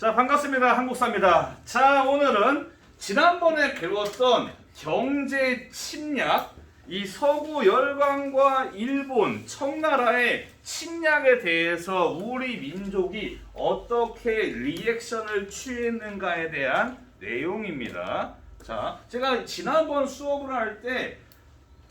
자, 반갑습니다. 한국사입니다. 자, 오늘은 지난번에 배웠던 경제 침략, 이 서구 열강과 일본, 청나라의 침략에 대해서 우리 민족이 어떻게 리액션을 취했는가에 대한 내용입니다. 자, 제가 지난번 수업을 할 때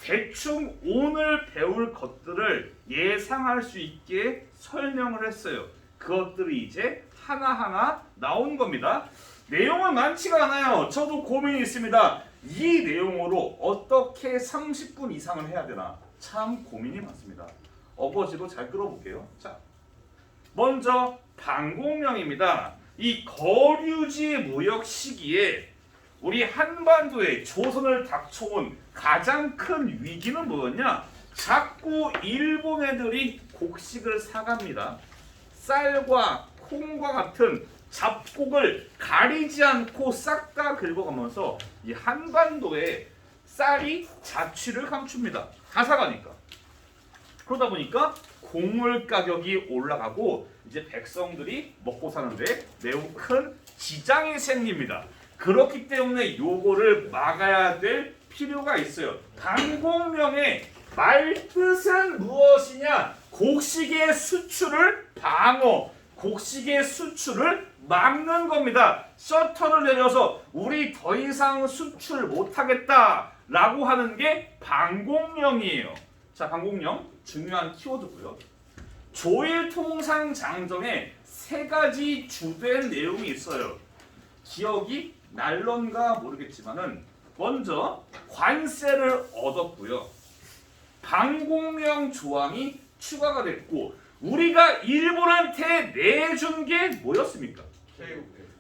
대충 오늘 배울 것들을 예상할 수 있게 설명을 했어요. 그것들이 이제 하나하나 나온 겁니다. 내용은 많지가 않아요. 저도 고민이 있습니다. 이 내용으로 어떻게 30분 이상을 해야 되나 참 고민이 많습니다. 어거지로 잘 끌어볼게요. 자, 먼저 방공명입니다. 이 거류지 무역 시기에 우리 한반도에 조선을 닥쳐온 가장 큰 위기는 뭐였냐? 자꾸 일본 애들이 곡식을 사갑니다. 쌀과 콩과 같은 잡곡을 가리지 않고 싹 다 긁어가면서 이 한반도에 쌀이 자취를 감춥니다. 다 사가니까. 그러다 보니까 곡물 가격이 올라가고 이제 백성들이 먹고 사는데 매우 큰 지장이 생깁니다. 그렇기 때문에 요거를 막아야 될 필요가 있어요. 방공명의 말뜻은 무엇이냐? 곡식의 수출을 방어, 곡식의 수출을 막는 겁니다. 셔터를 내려서 우리 더 이상 수출 못하겠다라고 하는 게 방공명이에요. 자, 방공명 중요한 키워드고요. 조일통상장정에 세 가지 주된 내용이 있어요. 기억이 날런가 모르겠지만은 먼저 관세를 얻었고요. 방공명 조항이 추가가 됐고 우리가 일본한테 내준 게 뭐였습니까?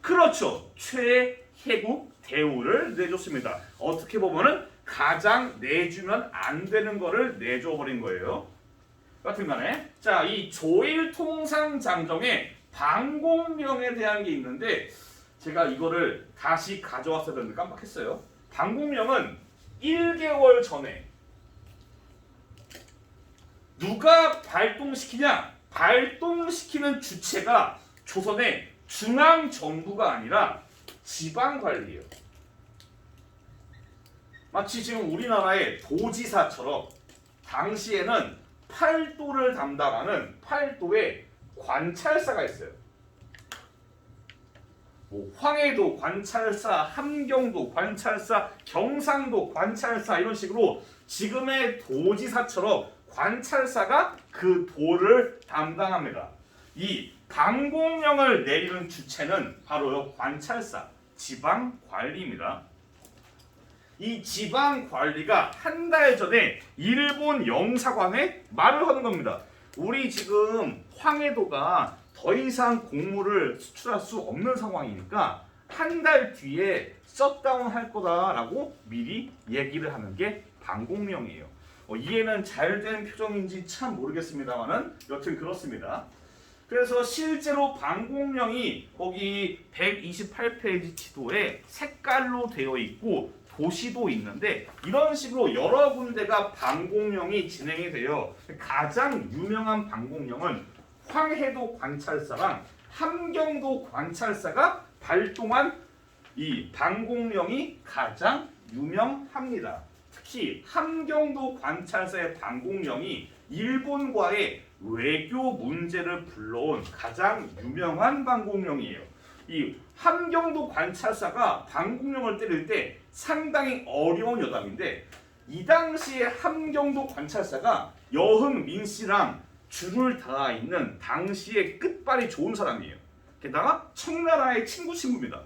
그렇죠. 최혜국 대우를 내줬습니다. 어떻게 보면은 가장 내주면 안 되는 거를 내줘버린 거예요. 여튼간에 자, 이 조일통상장정에 방공명에 대한 게 있는데 제가 이거를 다시 가져왔어야 되는데 깜빡했어요. 방공명은 1개월 전에 누가 발동시키냐? 발동시키는 주체가 조선의 중앙정부가 아니라 지방관리예요. 마치 지금 우리나라의 도지사처럼 당시에는 팔도를 담당하는 팔도에 관찰사가 있어요. 뭐 황해도 관찰사, 함경도 관찰사, 경상도 관찰사 이런 식으로 지금의 도지사처럼 관찰사가 그 도를 담당합니다. 이 방공명을 내리는 주체는 바로 관찰사, 지방관리입니다. 이 지방관리가 한 달 전에 일본 영사관에 말을 하는 겁니다. 우리 지금 황해도가 더 이상 곡물을 수출할 수 없는 상황이니까 한 달 뒤에 셧다운 할 거다라고 미리 얘기를 하는 게 방공명이에요. 이해는 잘 된 표정인지 참 모르겠습니다만은 여튼 그렇습니다. 그래서 실제로 방공명이 거기 128페이지 지도에 색깔로 되어 있고 도시도 있는데 이런 식으로 여러 군데가 방공명이 진행이 돼요. 가장 유명한 방공명은 황해도 관찰사랑 함경도 관찰사가 발동한 이 방공명이 가장 유명합니다. 특히 함경도 관찰사의 방공명이 일본과의 외교 문제를 불러온 가장 유명한 방공명이에요. 이 함경도 관찰사가 방공명을 때릴 때 상당히 어려운 여담인데 이 당시에 함경도 관찰사가 여흥민 씨랑 줄을 닿아 있는 당시에 끝발이 좋은 사람이에요. 게다가 청나라의 친구입니다.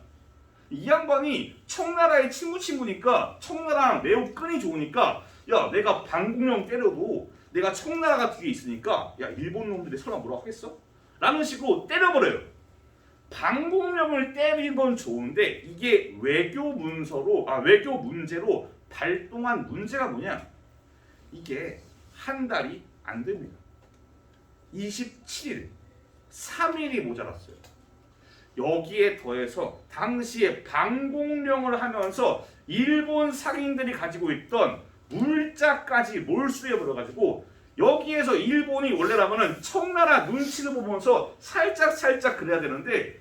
이 양반이 청나라의 친구니까 청나라랑 매우 끈이 좋으니까 야, 내가 방공명 때려도 내가 청나라가 뒤에 있으니까 야, 일본 놈들이 설마 뭐라고 하겠어? 라는 식으로 때려버려요. 방공명을 때리는 건 좋은데 이게 외교 문제로 발동한 문제가 뭐냐? 이게 한 달이 안 됩니다. 27일, 3일이 모자랐어요. 여기에 더해서 당시에 방공명을 하면서 일본 상인들이 가지고 있던 물자까지 몰수해 버려가지고 여기에서 일본이 원래라면은 청나라 눈치를 보면서 살짝 그래야 되는데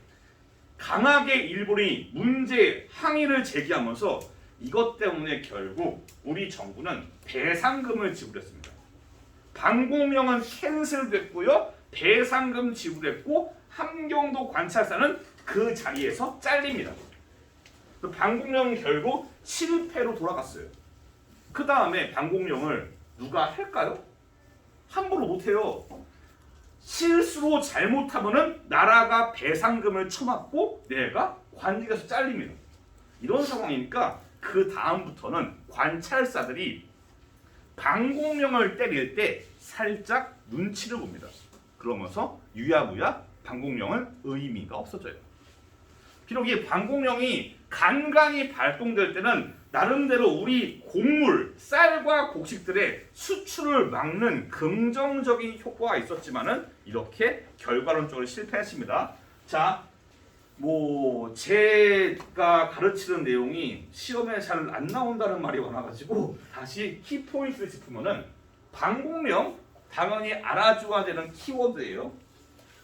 강하게 일본이 문제 항의를 제기하면서 이것 때문에 결국 우리 정부는 배상금을 지불했습니다. 방공명은 캔슬됐고요. 배상금 지불했고 함경도 관찰사는 그 자리에서 잘립니다. 방공명은 결국 실패로 돌아갔어요. 그 다음에 방공명을 누가 할까요? 함부로 못해요. 실수로 잘못하면은 나라가 배상금을 쳐맞고 내가 관직에서 잘립니다. 이런 상황이니까 그 다음부터는 관찰사들이 방공명을 때릴 때 살짝 눈치를 봅니다. 그러면서 유야무야 방공명은 의미가 없어져요. 비록 이 방공명이 간간히 발동될 때는 나름대로 우리 곡물, 쌀과 곡식들의 수출을 막는 긍정적인 효과가 있었지만은 이렇게 결과론적으로 실패했습니다. 자, 제가 가르치는 내용이 시험에 잘 안 나온다는 말이 많아가지고 다시 키포인트를 짚으면은 방공명 당연히 알아줘야 되는 키워드예요.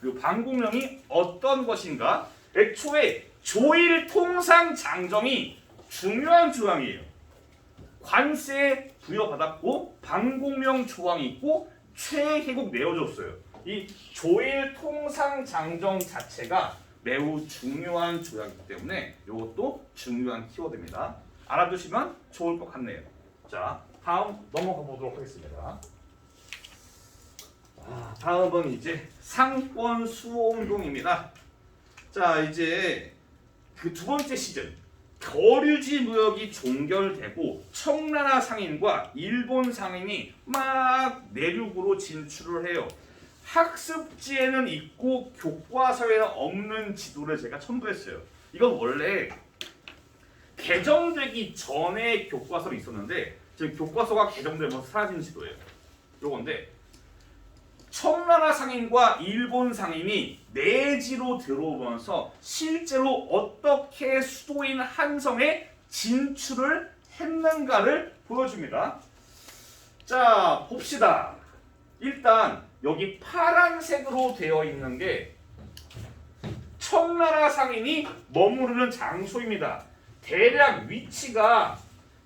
그리고 방공명이 어떤 것인가? 애초에 조일통상장정이 중요한 조항이에요. 관세 부여받았고 방공명 조항이 있고 최혜국 내어줬어요. 이 조일통상장정 자체가 매우 중요한 조약이기 때문에 이것도 중요한 키워드입니다. 알아두시면 좋을 것 같네요. 자, 다음 넘어가 보도록 하겠습니다. 다음은 이제 상권 수호 운동입니다. 자, 이제 그 두 번째 시즌 거류지 무역이 종결되고 청나라 상인과 일본 상인이 막 내륙으로 진출을 해요. 학습지에는 있고 교과서에는 없는 지도를 제가 첨부했어요. 이건 원래 개정되기 전에 교과서로 있었는데 지금 교과서가 개정되면서 사라진 지도예요. 요건데 청나라 상인과 일본 상인이 내지로 들어오면서 실제로 어떻게 수도인 한성에 진출을 했는가를 보여줍니다. 자, 봅시다. 일단 여기 파란색으로 되어 있는 게 청나라 상인이 머무르는 장소입니다. 대략 위치가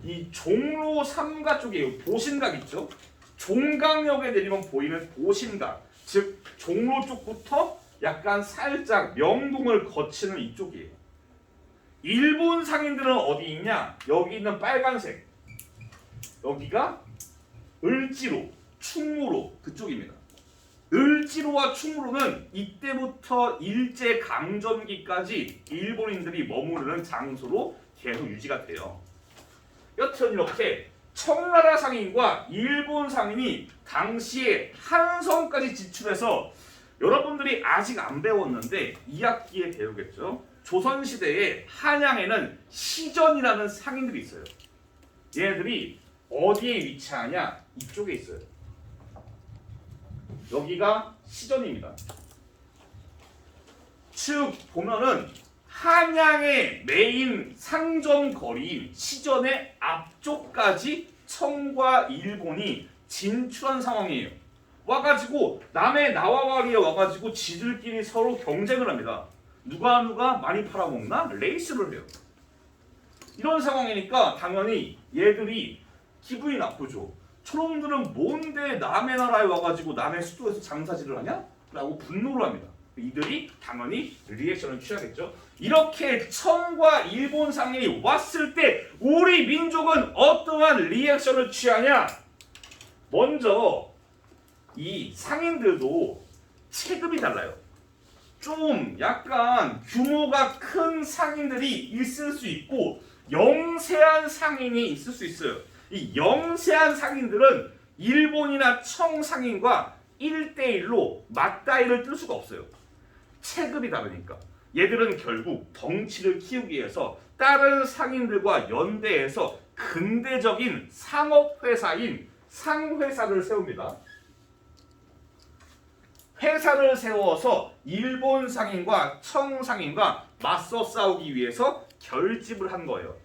이 종로 3가 쪽이에요. 보신각 있죠? 종강역에 내리면 보이는 보신각, 즉 종로 쪽부터 약간 살짝 명동을 거치는 이쪽이에요. 일본 상인들은 어디 있냐? 여기 있는 빨간색, 여기가 을지로, 충무로 그쪽입니다. 을지로와 충무로는 이때부터 일제강점기까지 일본인들이 머무르는 장소로 계속 유지가 돼요. 여튼 이렇게 청나라 상인과 일본 상인이 당시에 한성까지 진출해서 여러분들이 아직 안 배웠는데 2학기에 배우겠죠. 조선시대에 한양에는 시전이라는 상인들이 있어요. 얘네들이 어디에 위치하냐? 이쪽에 있어요. 여기가 시전입니다. 즉 보면은 한양의 메인 상점 거리인 시전의 앞쪽까지 청과 일본이 진출한 상황이에요. 와가지고 남의 나와가리에 와가지고 지들끼리 서로 경쟁을 합니다. 누가 많이 팔아먹나? 레이스를 해요. 이런 상황이니까 당연히 얘들이 기분이 나쁘죠. 저놈들은 뭔데 남의 나라에 와가지고 남의 수도에서 장사질을 하냐? 라고 분노를 합니다. 이들이 당연히 리액션을 취하겠죠. 이렇게 청과 일본 상인이 왔을 때 우리 민족은 어떠한 리액션을 취하냐? 먼저 이 상인들도 체급이 달라요. 좀 약간 규모가 큰 상인들이 있을 수 있고 영세한 상인이 있을 수 있어요. 이 영세한 상인들은 일본이나 청 상인과 1대1로 맞다이를 뜰 수가 없어요. 체급이 다르니까. 얘들은 결국 덩치를 키우기 위해서 다른 상인들과 연대해서 근대적인 상업회사인 상회사를 세웁니다. 회사를 세워서 일본 상인과 청 상인과 맞서 싸우기 위해서 결집을 한 거예요.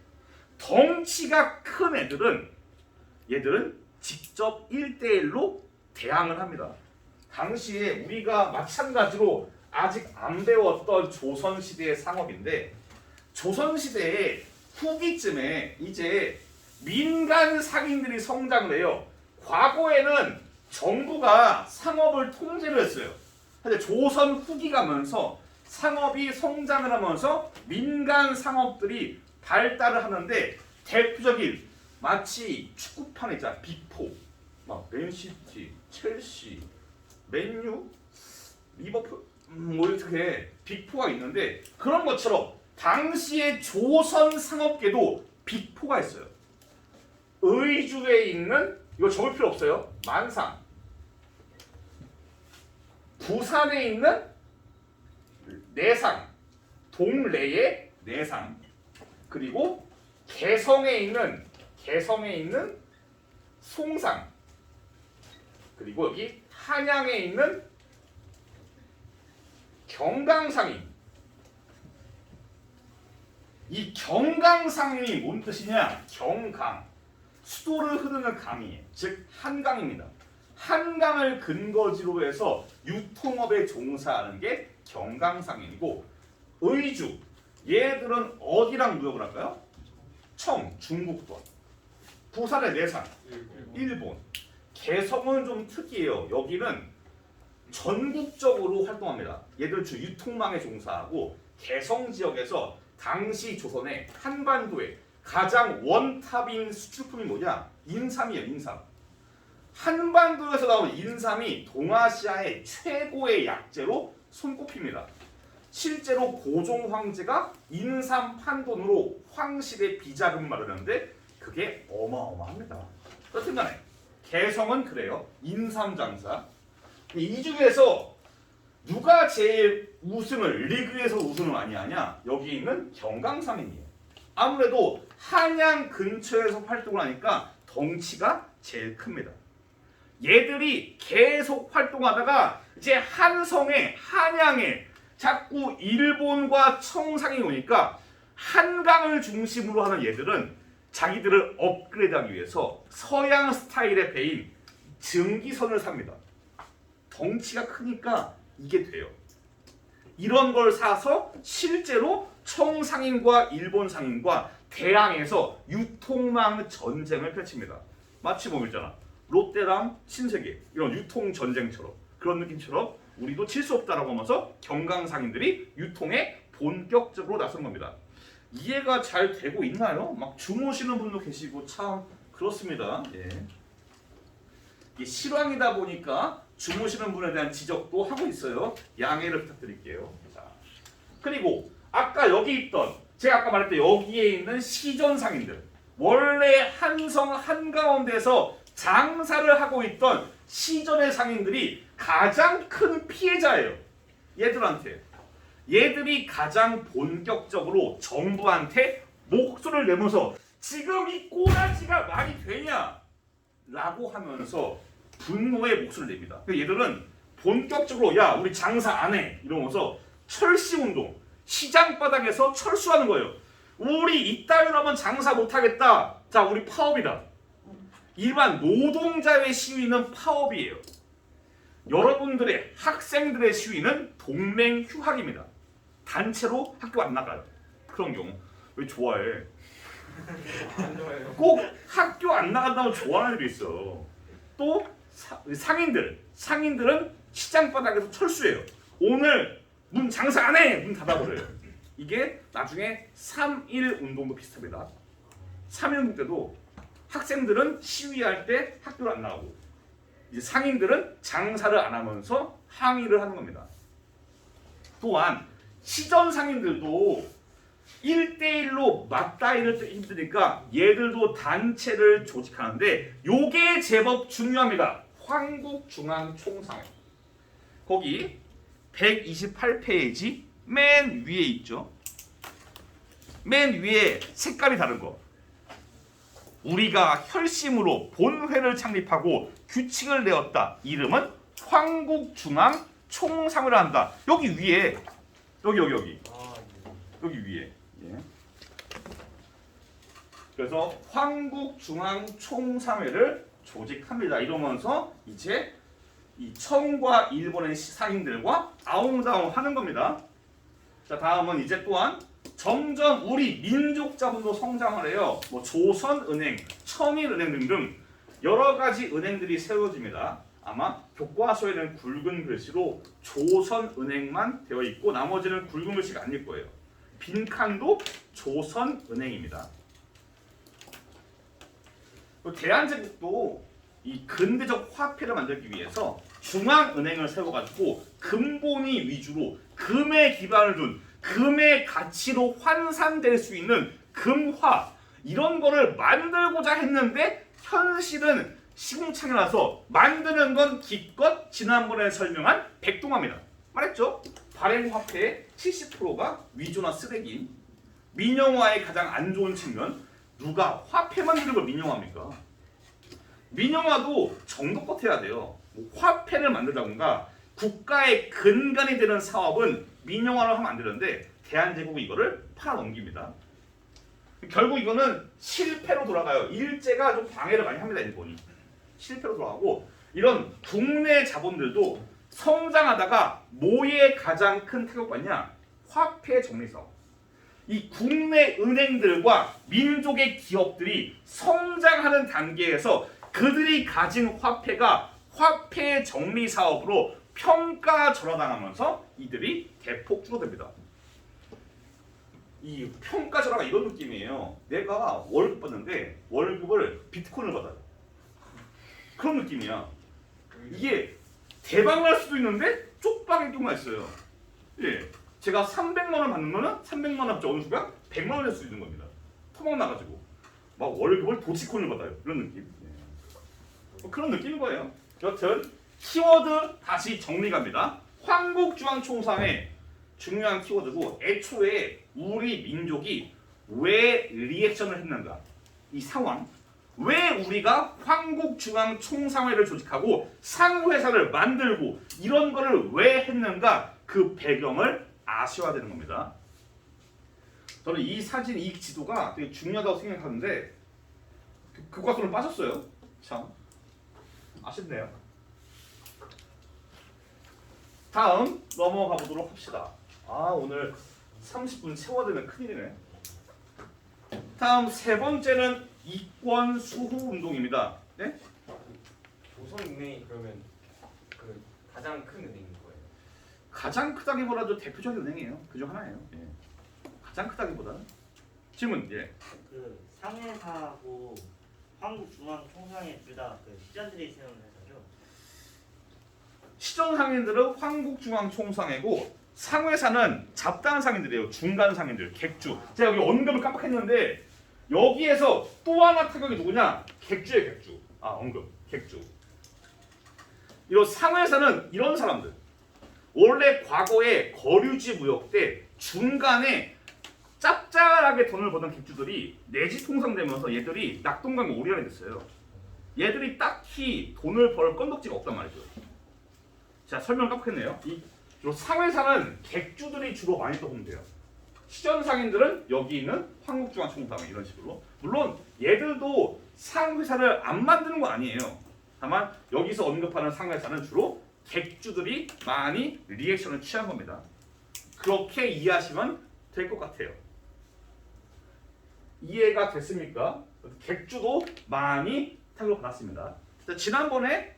덩치가 큰 얘들은 직접 1대1로 대항을 합니다. 당시에 우리가 마찬가지로 아직 안 배웠던 조선시대의 상업인데 조선시대의 후기쯤에 이제 민간 상인들이 성장을 해요. 과거에는 정부가 상업을 통제를 했어요. 근데 조선 후기 가면서 상업이 성장을 하면서 민간 상업들이 발달을 하는데 대표적인 마치 축구판 있잖아. 빅4, 막 맨시티, 첼시, 맨유, 리버풀 뭐 이렇게 빅4가 있는데 그런 것처럼 당시의 조선 상업계도 빅4가 있어요. 의주에 있는 이거 적을 필요 없어요. 만상. 부산에 있는 내상, 동래의 내상, 그리고 개성에 있는 송상, 그리고 여기 한양에 있는 경강상인. 이 경강상인이 뭔 뜻이냐? 경강, 수도를 흐르는 강이에요. 즉 한강입니다. 한강을 근거지로 해서 유통업에 종사하는 게 경강상인이고, 의주, 얘들은 어디랑 무역을 할까요? 청, 중국권, 부산의 내산, 일본, 개성은 좀 특이해요. 여기는 전국적으로 활동합니다. 얘들 주 유통망에 종사하고 개성 지역에서 당시 조선의 한반도에 가장 원탑인 수출품이 뭐냐? 인삼이에요. 인삼. 한반도에서 나온 인삼이 동아시아의 최고의 약재로 손꼽힙니다. 실제로 고종 황제가 인삼 판돈으로 황실에 비자금 마련하는데 그게 어마어마합니다. 어쨌든 간에 개성은 그래요. 인삼 장사. 이 중에서 누가 제일 리그에서 우승을 많이 하냐? 여기 있는 경강상인이에요. 아무래도 한양 근처에서 활동을 하니까 덩치가 제일 큽니다. 얘들이 계속 활동하다가 이제 한성에, 한양에 자꾸 일본과 청상이 오니까 한강을 중심으로 하는 얘들은 자기들을 업그레이드하기 위해서 서양 스타일의 배인 증기선을 삽니다. 덩치가 크니까 이게 돼요. 이런 걸 사서 실제로 청상인과 일본 상인과 대항해서 유통망 전쟁을 펼칩니다. 마치 뭐 있잖아. 롯데랑 신세계 이런 유통 전쟁처럼 그런 느낌처럼 우리도 칠 수 없다라고 하면서 경강상인들이 유통에 본격적으로 나선 겁니다. 이해가 잘 되고 있나요? 막 주무시는 분도 계시고 참 그렇습니다. 예. 이게 실황이다 보니까 주무시는 분에 대한 지적도 하고 있어요. 양해를 부탁드릴게요. 자, 그리고 아까 여기 있던 제가 아까 말했던 여기에 있는 시전상인들 원래 한성 한가운데서 장사를 하고 있던 시전의 상인들이 가장 큰 피해자예요. 얘들이 가장 본격적으로 정부한테 목소리를 내면서 지금 이 꼬라지가 말이 되냐? 라고 하면서 분노의 목소리를 냅니다. 얘들은 본격적으로 야 우리 장사 안 해 이러면서 철시운동, 시장 바닥에서 철수하는 거예요. 우리 이따위로 하면 장사 못하겠다. 자 우리 파업이다. 일반 노동자의 시위는 파업이에요. 여러분들의 학생들의 시위는 동맹휴학입니다. 단체로 학교 안 나가요. 그런 경우 왜 좋아해? 꼭 학교 안 나간다고 좋아하는 애들이 있어. 또 상인들은 시장 바닥에서 철수해요. 오늘 문 장사 안 해! 문 닫아버려요. 이게 나중에 3.1 운동도 비슷합니다. 3.1 운동 때도 학생들은 시위할 때 학교를 안 나가고 이제 상인들은 장사를 안 하면서 항의를 하는 겁니다. 또한 시전 상인들도 1대1로 맞다이를 힘드니까 얘들도 단체를 조직하는데 요게 제법 중요합니다. 황국중앙총상회. 거기 128페이지 맨 위에 있죠. 맨 위에 색깔이 다른 거. 우리가 혈심으로 본회를 창립하고 규칙을 내었다. 이름은 황국중앙총상회를 한다. 여기 위에 여기 위에. 예. 그래서 황국중앙총상회를 조직합니다. 이러면서 이제 이 청과 일본의 상인들과 아웅다웅 하는 겁니다. 자, 다음은 이제 또한 점점 우리 민족 자본도 성장을 해요. 뭐 조선은행, 청일은행 등등 여러 가지 은행들이 세워집니다. 아마 교과서에는 굵은 글씨로 조선은행만 되어 있고 나머지는 굵은 글씨가 아닐 거예요. 빈칸도 조선은행입니다. 대한제국도 이 근대적 화폐를 만들기 위해서 중앙은행을 세워가지고 금본위 위주로 금에 기반을 둔 금의 가치로 환산될 수 있는 금화 이런 거를 만들고자 했는데 현실은 시궁창이라서 만드는 건 기껏 지난번에 설명한 백동화입니다. 말했죠? 발행화폐의 70%가 위조나 쓰레기인 민영화의 가장 안 좋은 측면 누가 화폐 만드는 걸 민영화합니까? 민영화도 정도껏 해야 돼요. 뭐 화폐를 만들다던가 국가의 근간이 되는 사업은 민영화를 하면 안 되는데 대한제국은 이거를 팔아넘깁니다. 결국 이거는 실패로 돌아가요. 일제가 좀 방해를 많이 합니다. 일본이. 실패로 돌아가고 이런 국내 자본들도 성장하다가 뭐에 가장 큰 타격받냐? 화폐 정리 사업. 이 국내 은행들과 민족의 기업들이 성장하는 단계에서 그들이 가진 화폐가 화폐 정리 사업으로 평가절하당하면서 이들이 대폭 줄어듭니다. 이 평가절하가 이런 느낌이에요. 내가 월급 받는데 월급을 비트코인을 받아요. 그런 느낌이야. 이게 대박 날 수도 있는데 쪽박일 경우가 있어요. 예, 제가 300만 원 받는 거는 300만 원 어느 순간 100만 원 될 수 있는 겁니다. 토막 나가지고 막 월급을 도치코인을 받아요. 이런 느낌. 뭐 그런 느낌인 거예요. 여튼 키워드 다시 정리갑니다. 황국중앙총상의 중요한 키워드고 애초에 우리 민족이 왜 리액션을 했는가 이 상황 왜 우리가 황국중앙총상회를 조직하고 상회사를 만들고 이런 거를 왜 했는가 그 배경을 아셔야 되는 겁니다. 저는 이 사진 이 지도가 되게 중요하다고 생각하는데 교과서는 빠졌어요. 참 아쉽네요. 다음 넘어가 보도록 합시다. 오늘 30분 채워야 되면 큰일이네. 다음 세 번째는 이권 수호 운동입니다. 네? 조선은행이 그러면 그 가장 큰 은행인 거예요? 가장 크다기보다도 대표적인 은행이에요. 그중 하나예요. 예. 가장 크다기보다는 질문. 예. 그 상회사하고 한국중앙총상회 둘 다 그 시전들이 세우는 회사죠? 시정 상인들은 황국중앙총상회고 상회사는 잡다한 상인들이에요. 중간 상인들, 객주. 제가 여기 언급을 깜빡했는데 여기에서 또 하나 타격이 누구냐? 객주예요, 객주. 언급, 객주. 이런 상회사는 이런 사람들. 원래 과거에 거류지 무역 때 중간에 짭짤하게 돈을 버는 객주들이 내지 통상되면서 얘들이 낙동강에 오리알이 됐어요. 얘들이 딱히 돈을 벌 건덕지가 없단 말이죠. 자, 설명 깜빡했네요. 이 상회사는 객주들이 주로 많이 떠온대요. 시전상인들은 여기 있는 황국중앙총상회 이런 식으로. 물론 얘들도 상회사를 안 만드는 거 아니에요. 다만 여기서 언급하는 상회사는 주로 객주들이 많이 리액션을 취한 겁니다. 그렇게 이해하시면 될 것 같아요. 이해가 됐습니까? 객주도 많이 타격을 받았습니다. 지난번에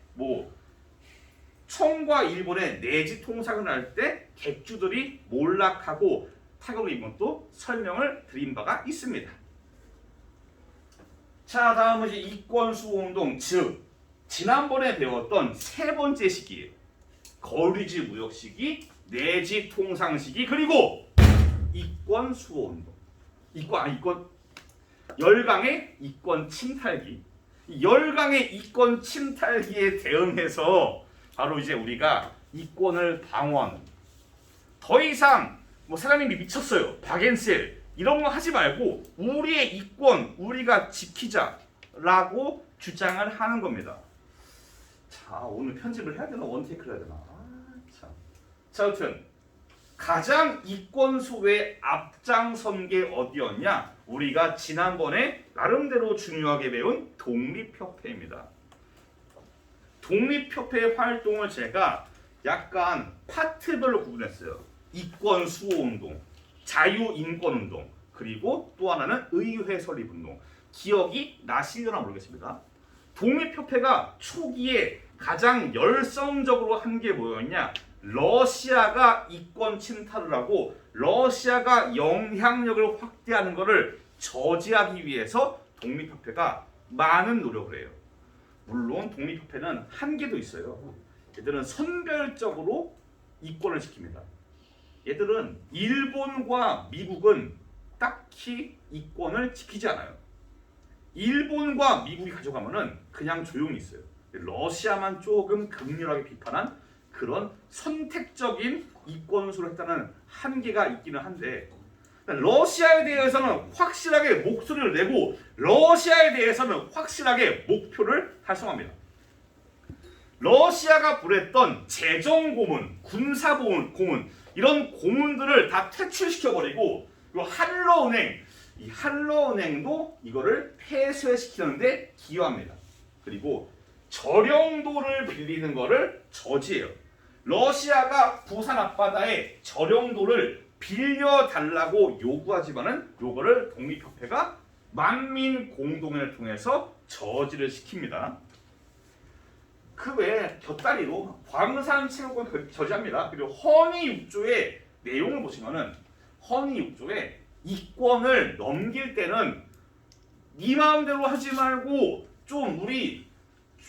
청과 일본의 내지 통상을 할 때 객주들이 몰락하고 타격을 입은 것도 설명을 드린 바가 있습니다. 자, 다음은 이제 이권수호운동, 즉 지난번에 배웠던 세 번째 시기, 거류지 무역 시기, 내지 통상 시기, 그리고 이권수호운동. 열강의 이권 침탈기. 열강의 이권 침탈기에 대응해서 바로 이제 우리가 이권을 방어하는. 더 이상 사장님이 미쳤어요. 박앤셀 이런 거 하지 말고 우리의 이권 우리가 지키자라고 주장을 하는 겁니다. 자, 오늘 편집을 해야 되나 원테이크를 해야 되나? 참. 자, 여튼 가장 이권 수호에 앞장선 게 어디였냐? 우리가 지난번에 나름대로 중요하게 배운 독립협회입니다. 독립협회 활동을 제가 약간 파트별로 구분했어요. 이권 수호운동, 자유인권운동, 그리고 또 하나는 의회 설립운동. 기억이 나시려나 모르겠습니다. 독립협회가 초기에 가장 열성적으로 한 게 뭐였냐? 러시아가 이권 침탈을 하고 러시아가 영향력을 확대하는 것을 저지하기 위해서 독립협회가 많은 노력을 해요. 물론 독립협회는 한계도 있어요. 얘들은 선별적으로 이권을 지킵니다. 얘들은 일본과 미국은 딱히 이권을 지키지 않아요. 일본과 미국이 가져가면은 그냥 조용히 있어요. 러시아만 조금 극렬하게 비판한 그런 선택적인 이권수를 했다는 한계가 있기는 한데, 러시아에 대해서는 확실하게 목소리를 내고 러시아에 대해서는 확실하게 목표를 달성합니다. 러시아가 부렸던 재정 고문, 군사 고문 이런 고문들을 다 퇴출시켜버리고, 그리고 한러은행, 이 한러은행도 이거를 폐쇄시키는데 기여합니다. 그리고 저령도를 빌리는 거를 저지해요. 러시아가 부산 앞바다에 저령도를 빌려달라고 요구하지만은 요거를 독립협회가 만민 공동회를 통해서 저지를 시킵니다. 그 외에 곁다리로 광산 채굴을 저지합니다. 그리고 허니 6조의 내용을 보시면은 허니 6조에 이권을 넘길 때는 네 마음대로 하지 말고 좀 우리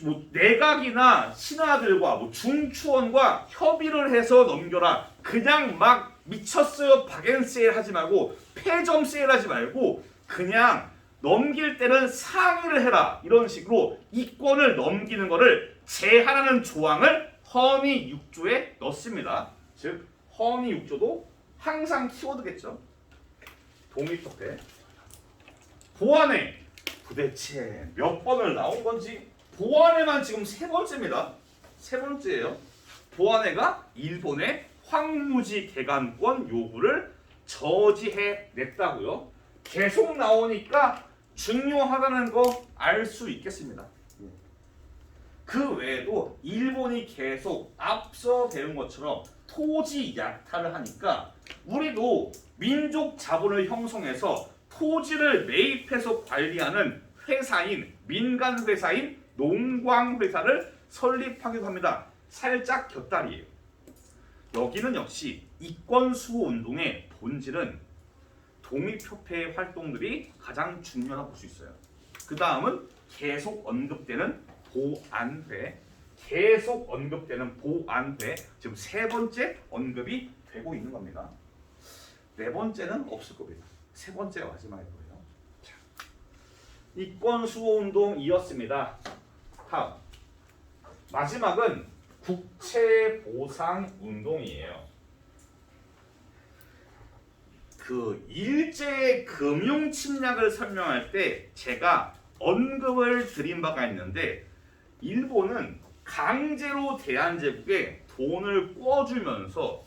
뭐 내각이나 신하들과 뭐 중추원과 협의를 해서 넘겨라. 그냥 막 미쳤어요 박앤세일 하지 말고 패점 세일하지 말고 그냥 넘길 때는 상의를 해라. 이런 식으로 이권을 넘기는 것을 제한하는 조항을 허니 6조에 넣습니다. 즉 허니 6조도 항상 키워드겠죠. 독립협회 보안회 도대체 몇 번을 나온 건지. 보안회만 지금 세 번째입니다. 세 번째예요. 보안회가 일본의 황무지 개간권 요구를 저지해 냈다고요. 계속 나오니까 중요하다는 거 알 수 있겠습니다. 그 외에도 일본이 계속 앞서 배운 것처럼 토지 약탈을 하니까 우리도 민족 자본을 형성해서 토지를 매입해서 관리하는 회사인 민간 회사인 농광회사를 설립하기도 합니다. 살짝 곁다리예요. 여기는 역시 이권 수호 운동의 본질은 독립협회의 활동들이 가장 중요하다고 볼 수 있어요. 그 다음은 계속 언급되는 보안회, 계속 언급되는 보안회, 지금 세 번째 언급이 되고 있는 겁니다. 네 번째는 없을 겁니다. 세 번째가 마지막일 거예요. 자, 이권 수호 운동이었습니다. 다음 마지막은 국채 보상 운동이에요. 그 일제 금융 침략을 설명할 때 제가 언급을 드린 바가 있는데 일본은 강제로 대한제국에 돈을 꿔주면서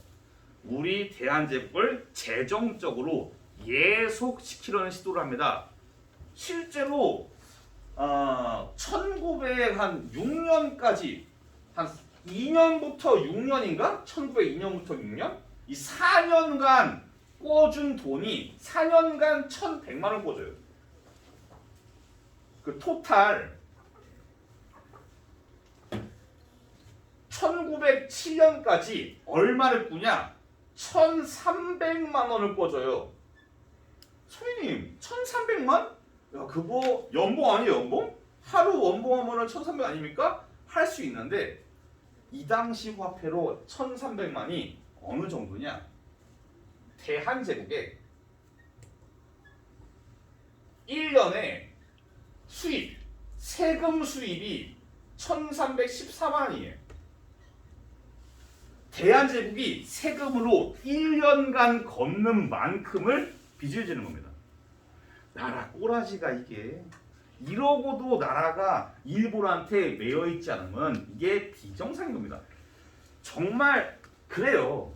우리 대한제국을 재정적으로 예속시키려는 시도를 합니다. 실제로 1906년까지 한 2년부터 6년인가? 1902년부터 6년? 이 4년간 꿔준 돈이 4년간 1,100만 원 꿔줘요. 그 토탈 1907년까지 얼마를 꾸냐? 1,300만 원을 꿔줘요. 소희님 1,300만? 야 그거 연봉 아니에요 연봉? 하루 원봉하면은 1,300 아닙니까? 할 수 있는데 이 당시 화폐로 1,300만이 어느 정도냐? 대한제국의 1년에 수입, 세금 수입이 1,314만 원이에요. 대한제국이 세금으로 1년간 걷는 만큼을 빚을 지는 겁니다. 나라 꼬라지가 이게 이러고도 나라가 일본한테 매여있지 않으면 이게 비정상인 겁니다. 정말 그래요.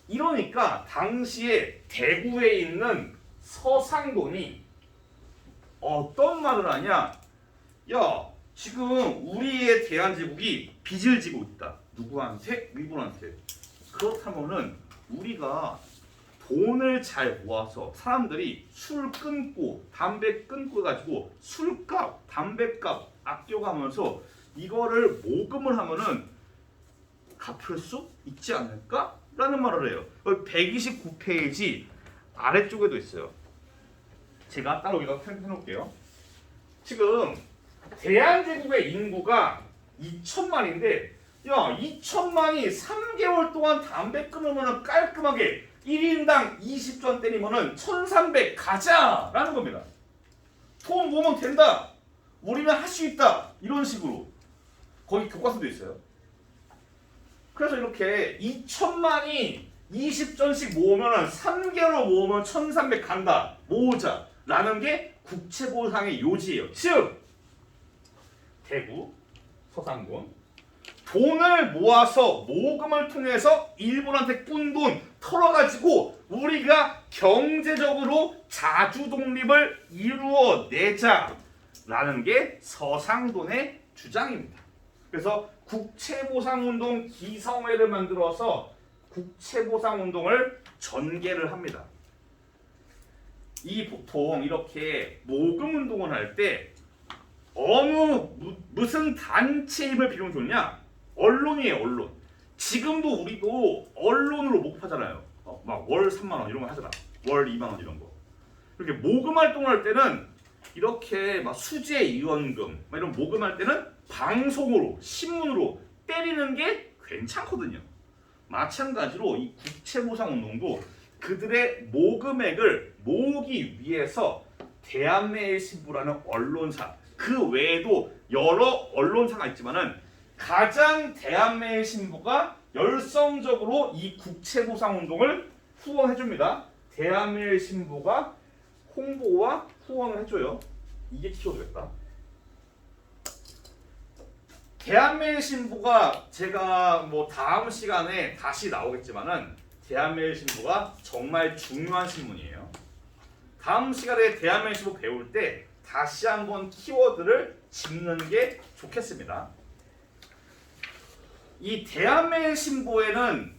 이러니까 당시에 대구에 있는 서상돈이 어떤 말을 하냐? 야, 지금 우리의 대한제국이 빚을 지고 있다. 누구한테? 일본한테. 그렇다면은 우리가 돈을 잘 모아서 사람들이 술 끊고 담배 끊고 해가지고 술값, 담배값 아껴가면서 이거를 모금을 하면은 갚을 수 있지 않을까? 라는 말을 해요. 129페이지 아래쪽에도 있어요. 제가 따로 이거 해놓을게요. 지금 대한제국의 인구가 2천만인데 야 2천만이 3개월 동안 담배 끊으면 깔끔하게 1인당 20전 때리면은 1300 가자라는 겁니다. 돈 모으면 된다. 우리는 할 수 있다. 이런 식으로. 거기 교과서도 있어요. 그래서 이렇게 2천만이 20전씩 모으면 3개월 모으면 1300 간다. 모으자. 라는 게 국채보상의 요지예요. 즉 대구, 서상군 돈을 모아서 모금을 통해서 일본한테 꾼 돈 털어가지고 우리가 경제적으로 자주 독립을 이루어내자라는 게 서상돈의 주장입니다. 그래서 국채보상운동 기성회를 만들어서 국채보상운동을 전개를 합니다. 이 보통 이렇게 모금운동을 할 때 무슨 단체 힘을 빌리면 좋냐? 언론이에요, 언론. 지금도 우리도 언론으로 모금하잖아요. 막 월 3만 원 이런 거 하잖아. 월 2만 원 이런 거. 이렇게 모금 활동할 때는 이렇게 막 수재위원금 이런 모금할 때는 방송으로 신문으로 때리는 게 괜찮거든요. 마찬가지로 이 국채보상운동도 그들의 모금액을 모으기 위해서 대한매일신보라는 언론사 그 외에도 여러 언론사가 있지만은 가장 대한매일신보가 열성적으로 이 국채보상운동을 후원해줍니다. 대한매일신보가 홍보와 후원을 해줘요. 이게 키워드겠다. 대한매일신보가 제가 뭐 다음 시간에 다시 나오겠지만은 대한매일신보가 정말 중요한 신문이에요. 다음 시간에 대한매일신보 배울 때 다시 한번 키워드를 짚는 게 좋겠습니다. 이 대한매일신보에는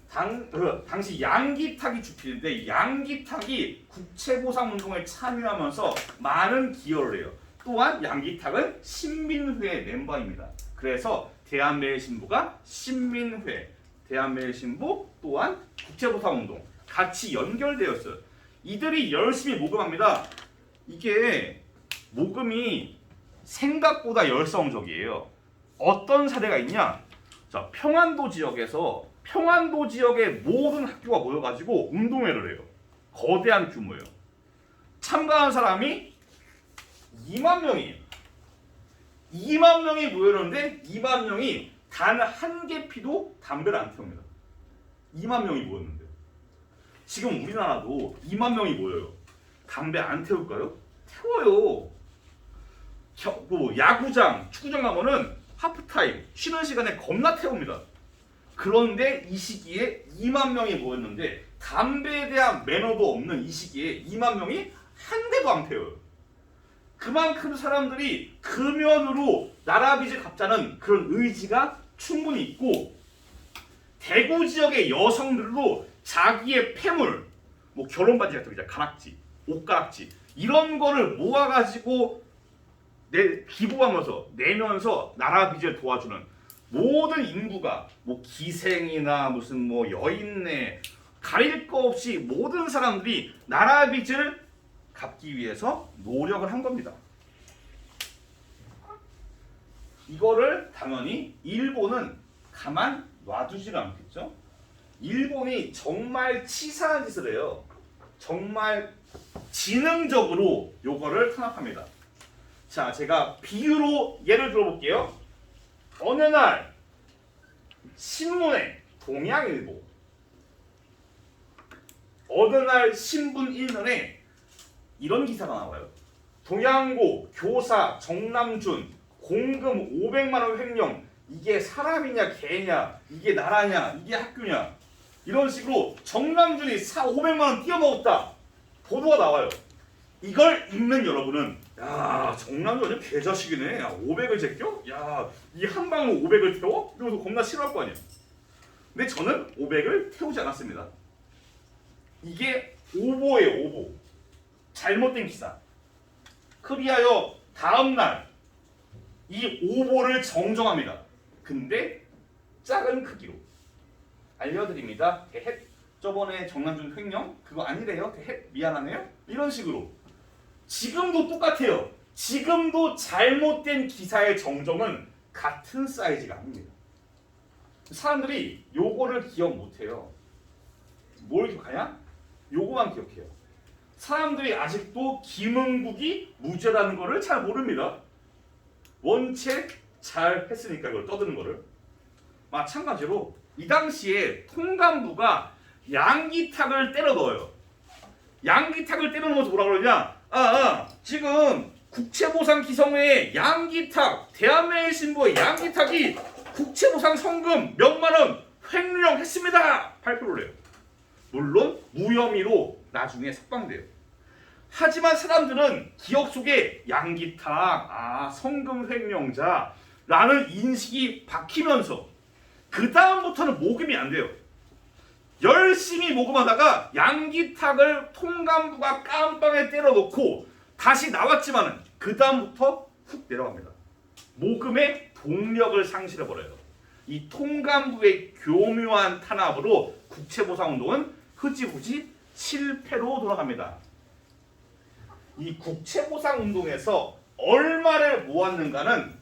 당시 양기탁이 주필인데 양기탁이 국채보상운동에 참여하면서 많은 기여를 해요. 또한 양기탁은 신민회 멤버입니다. 그래서 대한매일신보가 신민회, 대한매일신보 또한 국채보상운동 같이 연결되었어요. 이들이 열심히 모금합니다. 이게 모금이 생각보다 열성적이에요. 어떤 사례가 있냐? 자, 평안도 지역에서 평안도 지역의 모든 학교가 모여가지고 운동회를 해요. 거대한 규모예요. 참가한 사람이 2만 명이에요. 2만 명이 모였는데 2만 명이 단 한 개 피도 담배를 안 태웁니다. 2만 명이 모였는데 지금 우리나라도 2만 명이 모여요. 담배 안 태울까요? 태워요. 뭐 야구장, 축구장 가면은 하프타임, 쉬는 시간에 겁나 태웁니다. 그런데 이 시기에 2만 명이 모였는데 담배에 대한 매너도 없는 이 시기에 2만 명이 한 대도 안 태워요. 그만큼 사람들이 금연으로 나라 빚을 갚자는 그런 의지가 충분히 있고 대구 지역의 여성들도 자기의 폐물, 뭐 결혼 반지 같은 거 있잖아, 가락지, 옷가락지 이런 거를 모아가지고 기부하면서 내면서 나라 빚을 도와주는 모든 인구가 뭐 기생이나 무슨 뭐 여인네 가릴 거 없이 모든 사람들이 나라 빚을 갚기 위해서 노력을 한 겁니다. 이거를 당연히 일본은 가만 놔두지가 않겠죠. 일본이 정말 치사한 짓을 해요. 정말 지능적으로 요거를 탄압합니다. 자, 제가 비유로 예를 들어볼게요. 어느 날 신문에 동양일보, 어느 날 신분 1면에 이런 기사가 나와요. 동양고 교사 정남준 공금 500만 원 횡령. 이게 사람이냐 개냐, 이게 나라냐, 이게 학교냐, 이런 식으로 정남준이 500만 원 띄어먹었다 보도가 나와요. 이걸 읽는 여러분은 야 정남주 완전 개자식이네. 야 500을 제껴? 야 이 한 방울 500을 태워? 이러면서 겁나 싫어할 거 아니야. 근데 저는 500을 태우지 않았습니다. 이게 오보예요. 오보. 잘못된 기사. 그리하여 다음날 이 오보를 정정합니다. 근데 작은 크기로 알려드립니다. 대헷 저번에 정남준 횡령 그거 아니래요. 대헷 미안하네요. 이런 식으로 지금도 똑같아요. 지금도 잘못된 기사의 정정은 같은 사이즈가 아닙니다. 사람들이 요거를 기억 못해요. 뭘 기억하냐? 요거만 기억해요. 사람들이 아직도 김은국이 무죄라는 거를 잘 모릅니다. 원체 잘 했으니까 이걸 떠드는 거를. 마찬가지로 이 당시에 통감부가 양기탁을 때려 넣어요. 양기탁을 때려 넣어서 뭐라 그러냐? 지금 국채보상 기성회의 양기탁, 대한매일신부의 양기탁이 국채보상 성금 몇만 원 횡령했습니다. 발표를 해요. 물론 무혐의로 나중에 석방돼요. 하지만 사람들은 기억 속에 양기탁, 성금 횡령자라는 인식이 박히면서 그 다음부터는 모금이 안 돼요. 열심히 모금하다가 양기탁을 통감부가 깜빵에 때려놓고 다시 나왔지만은 그 다음부터 훅 내려갑니다. 모금의 동력을 상실해버려요. 이 통감부의 교묘한 탄압으로 국채보상운동은 흐지부지 실패로 돌아갑니다. 이 국채보상운동에서 얼마를 모았는가는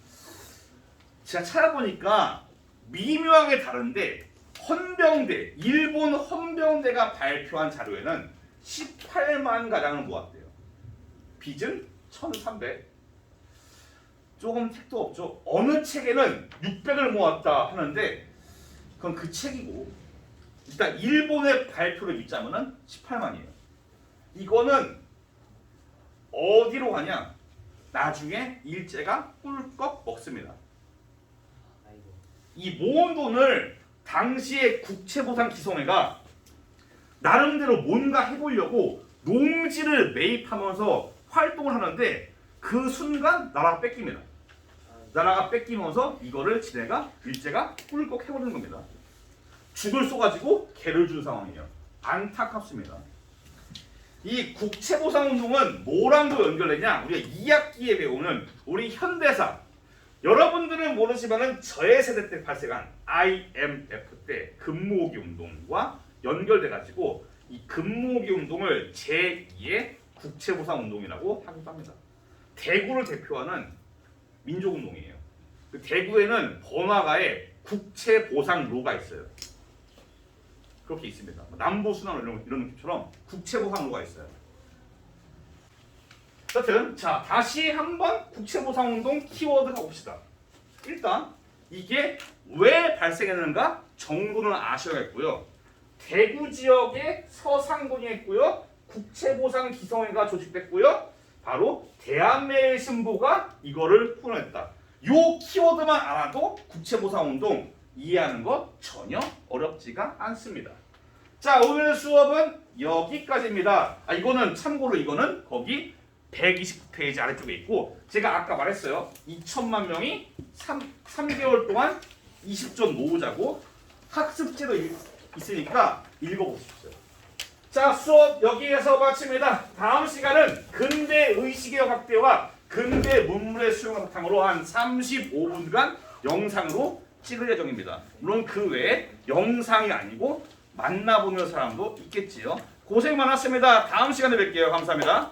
제가 찾아보니까 미묘하게 다른데 헌병대, 일본 헌병대가 발표한 자료에는 18만 가량을 모았대요. 빚은 1,300. 조금 택도 없죠. 어느 책에는 600을 모았다 하는데 그건 그 책이고 일단 일본의 발표를 믿자면은 18만이에요. 이거는 어디로 가냐? 나중에 일제가 꿀꺽 먹습니다. 이 모은 돈을 당시의 국채보상 기성회가 나름대로 뭔가 해보려고 농지를 매입하면서 활동을 하는데 그 순간 나라가 뺏깁니다. 나라가 뺏기면서 이거를 일제가 꿀꺽 해버리는 겁니다. 죽을 쏘가지고 개를 준 상황이에요. 안타깝습니다. 이 국채보상운동은 뭐랑도 연결되냐? 우리가 2학기에 배우는 우리 현대사. 여러분들은 모르지만은 저의 세대 때 발생한 IMF 때 금모으기 운동과 연결돼가지고 이 금모으기 운동을 제2의 국채보상운동이라고 하기도 합니다. 대구를 대표하는 민족운동이에요. 그 대구에는 번화가에 국채보상로가 있어요. 그렇게 있습니다. 남부순환 이런 느낌처럼 국채보상로가 있어요. 여튼 자 다시 한번 국채보상운동 키워드 가봅시다. 일단 이게 왜 발생했는가 정도는 아셔야겠고요. 대구 지역에 서상군이 했고요. 국채보상 기성회가 조직됐고요. 바로 대한매일신부가 이거를 풀어냈다. 요 키워드만 알아도 국채보상운동 이해하는 것 전혀 어렵지가 않습니다. 자 오늘 수업은 여기까지입니다. 이거는 참고로 이거는 거기 129페이지 아래쪽에 있고 제가 아까 말했어요. 2천만 명이 3개월 동안 20점 모으자고 학습지도 있으니까 읽어보십시오. 자 수업 여기에서 마칩니다. 다음 시간은 근대 의식의 확대와 근대 문물의 수용을 바탕으로 한 35분간 영상으로 찍을 예정입니다. 물론 그 외에 영상이 아니고 만나보는 사람도 있겠지요. 고생 많았습니다. 다음 시간에 뵐게요. 감사합니다.